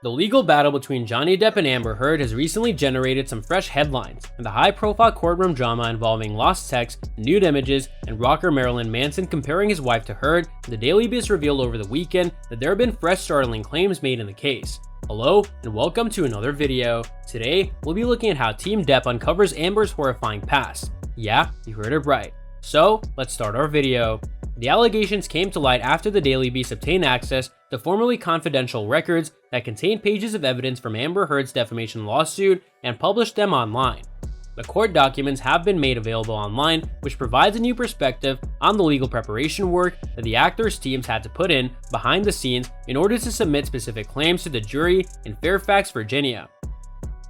The legal battle between Johnny Depp and Amber Heard has recently generated some fresh headlines, and the high-profile courtroom drama involving lost texts, nude images, and rocker Marilyn Manson comparing his wife to Heard, the Daily Beast revealed over the weekend that there have been fresh startling claims made in the case. Hello, and welcome to another video. Today, we'll be looking at how Team Depp uncovers Amber's horrifying past. Yeah, you heard it right. So, let's start our video. The allegations came to light after the Daily Beast obtained access to formerly confidential records that contained pages of evidence from Amber Heard's defamation lawsuit and published them online. The court documents have been made available online, which provides a new perspective on the legal preparation work that the actors' teams had to put in behind the scenes in order to submit specific claims to the jury in Fairfax, Virginia.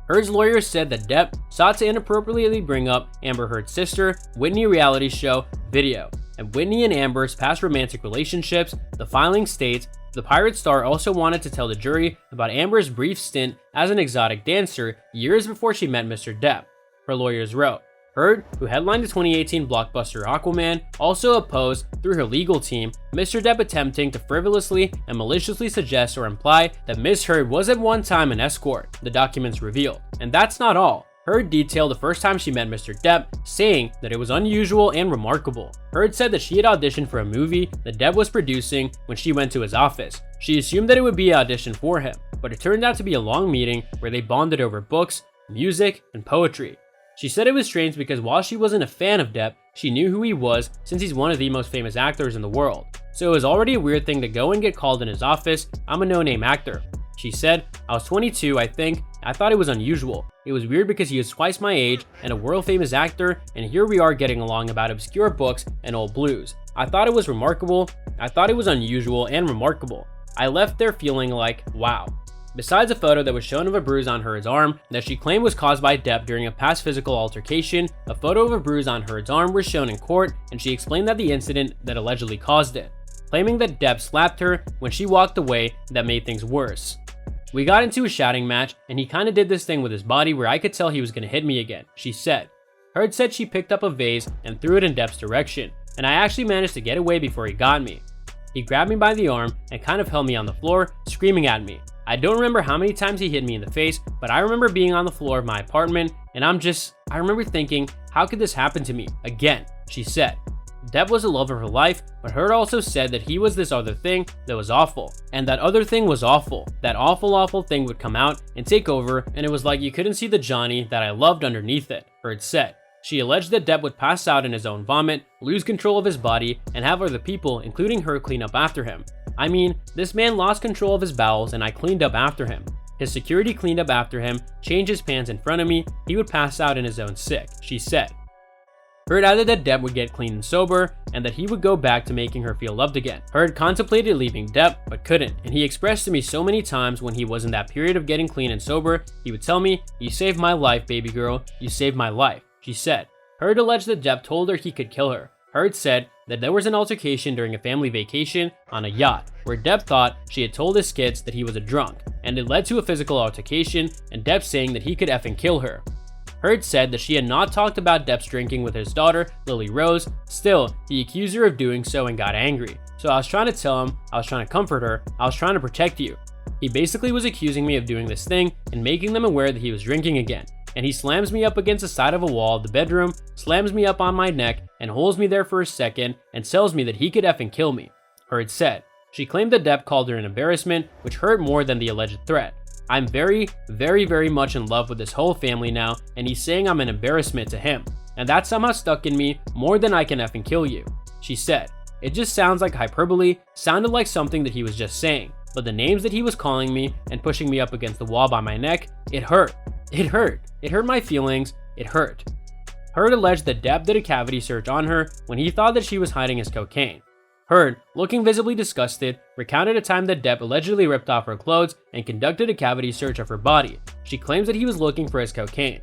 Heard's lawyers said that Depp sought to inappropriately bring up Amber Heard's sister, Whitney reality show, video, and Whitney and Amber's past romantic relationships. The filing states the Pirate star also wanted to tell the jury about Amber's brief stint as an exotic dancer years before she met Mr. Depp. Her lawyers wrote. Heard, who headlined the 2018 blockbuster Aquaman, also opposed, through her legal team, Mr. Depp attempting to frivolously and maliciously suggest or imply that Miss Heard was at one time an escort, the documents revealed. And that's not all. Heard detailed the first time she met Mr. Depp, saying that it was unusual and remarkable. Heard said that she had auditioned for a movie that Depp was producing when she went to his office. She assumed that it would be an audition for him, but it turned out to be a long meeting where they bonded over books, music, and poetry. She said it was strange because while she wasn't a fan of Depp, she knew who he was since he's one of the most famous actors in the world. So it was already a weird thing to go and get called in his office, "I'm a no-name actor." She said, "I was 22, I think. I thought it was unusual. It was weird because he was twice my age and a world-famous actor, and here we are getting along about obscure books and old blues. I thought it was remarkable. I thought it was unusual and remarkable. I left there feeling like, wow." Besides a photo that was shown of a bruise on Heard's arm that she claimed was caused by Depp during a past physical altercation, a photo of a bruise on Heard's arm was shown in court, and she explained that the incident that allegedly caused it, claiming that Depp slapped her when she walked away that made things worse. "We got into a shouting match, and he kinda did this thing with his body where I could tell he was gonna hit me again," she said. Heard said she picked up a vase and threw it in Depp's direction, and I actually managed to get away before he got me. He grabbed me by the arm and kind of held me on the floor, screaming at me. I don't remember how many times he hit me in the face, but I remember being on the floor of my apartment, and I remember thinking, how could this happen to me again, she said. Depp was the love of her life, but Heard also said that he was this other thing that was awful, and that other thing was awful. That awful thing would come out and take over, and it was like you couldn't see the Johnny that I loved underneath it, Heard said. She alleged that Depp would pass out in his own vomit, lose control of his body, and have other people, including her, clean up after him. I mean, this man lost control of his bowels and I cleaned up after him. His security cleaned up after him, changed his pants in front of me, he would pass out in his own sick, she said. Heard added that Depp would get clean and sober, and that he would go back to making her feel loved again. Heard contemplated leaving Depp, but couldn't, and he expressed to me so many times when he was in that period of getting clean and sober, he would tell me, "You saved my life, baby girl, you saved my life," she said. Heard alleged that Depp told her he could kill her. Heard said that there was an altercation during a family vacation on a yacht, where Depp thought she had told his kids that he was a drunk, and it led to a physical altercation, and Depp saying that he could effing kill her. Heard said that she had not talked about Depp's drinking with his daughter, Lily Rose. Still, he accused her of doing so and got angry. "So I was trying to tell him, I was trying to comfort her, I was trying to protect you. He basically was accusing me of doing this thing and making them aware that he was drinking again. And he slams me up against the side of a wall of the bedroom, slams me up on my neck, and holds me there for a second, and tells me that he could effing kill me," Heard said. She claimed that Depp called her an embarrassment, which hurt more than the alleged threat. "I'm very much in love with this whole family now, and he's saying I'm an embarrassment to him. And that somehow stuck in me more than I can effing kill you," she said. "It just sounds like hyperbole, sounded like something that he was just saying. But the names that he was calling me and pushing me up against the wall by my neck, it hurt. It hurt. It hurt my feelings. It hurt." Heard alleged that Depp did a cavity search on her when he thought that she was hiding his cocaine. Heard, looking visibly disgusted, recounted a time that Depp allegedly ripped off her clothes and conducted a cavity search of her body. She claims that he was looking for his cocaine.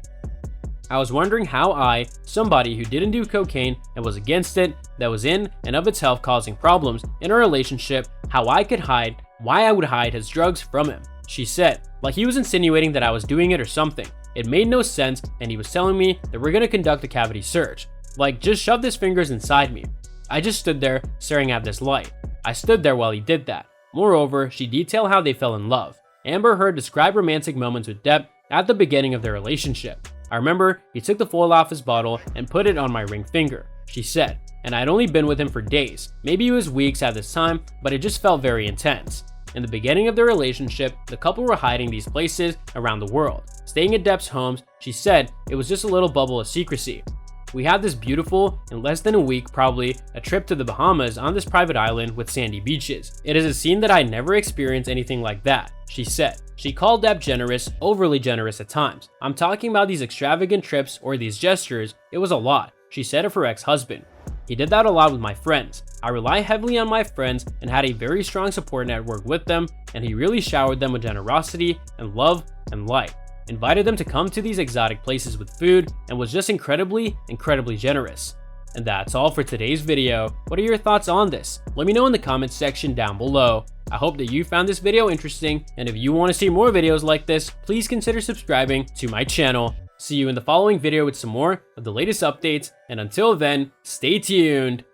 "I was wondering how I, somebody who didn't do cocaine and was against it, that was in and of itself causing problems in our relationship, how I could hide, why I would hide his drugs from him," she said, like he was insinuating that I was doing it or something. "It made no sense, and he was telling me that we're gonna conduct a cavity search. Like, just shoved his fingers inside me. I just stood there, staring at this light. I stood there while he did that." Moreover, she detailed how they fell in love. Amber Heard described romantic moments with Depp at the beginning of their relationship. "I remember he took the foil off his bottle and put it on my ring finger," she said, "and I'd only been with him for days, maybe it was weeks at this time, but it just felt very intense." In the beginning of their relationship, the couple were hiding these places around the world. Staying at Depp's homes, she said it was just a little bubble of secrecy. "We had this beautiful, in less than a week probably, a trip to the Bahamas on this private island with sandy beaches. It is a scene that I never experienced anything like that," she said. She called Depp generous, overly generous at times. "I'm talking about these extravagant trips or these gestures, it was a lot," she said of her ex-husband. "He did that a lot with my friends. I rely heavily on my friends and had a very strong support network with them, and he really showered them with generosity and love and light. Invited them to come to these exotic places with food and was just incredibly generous." And that's all for today's video. What are your thoughts on this? Let me know in the comments section down below. I hope that you found this video interesting, and if you want to see more videos like this, please consider subscribing to my channel. See you in the following video with some more of the latest updates, and until then, stay tuned.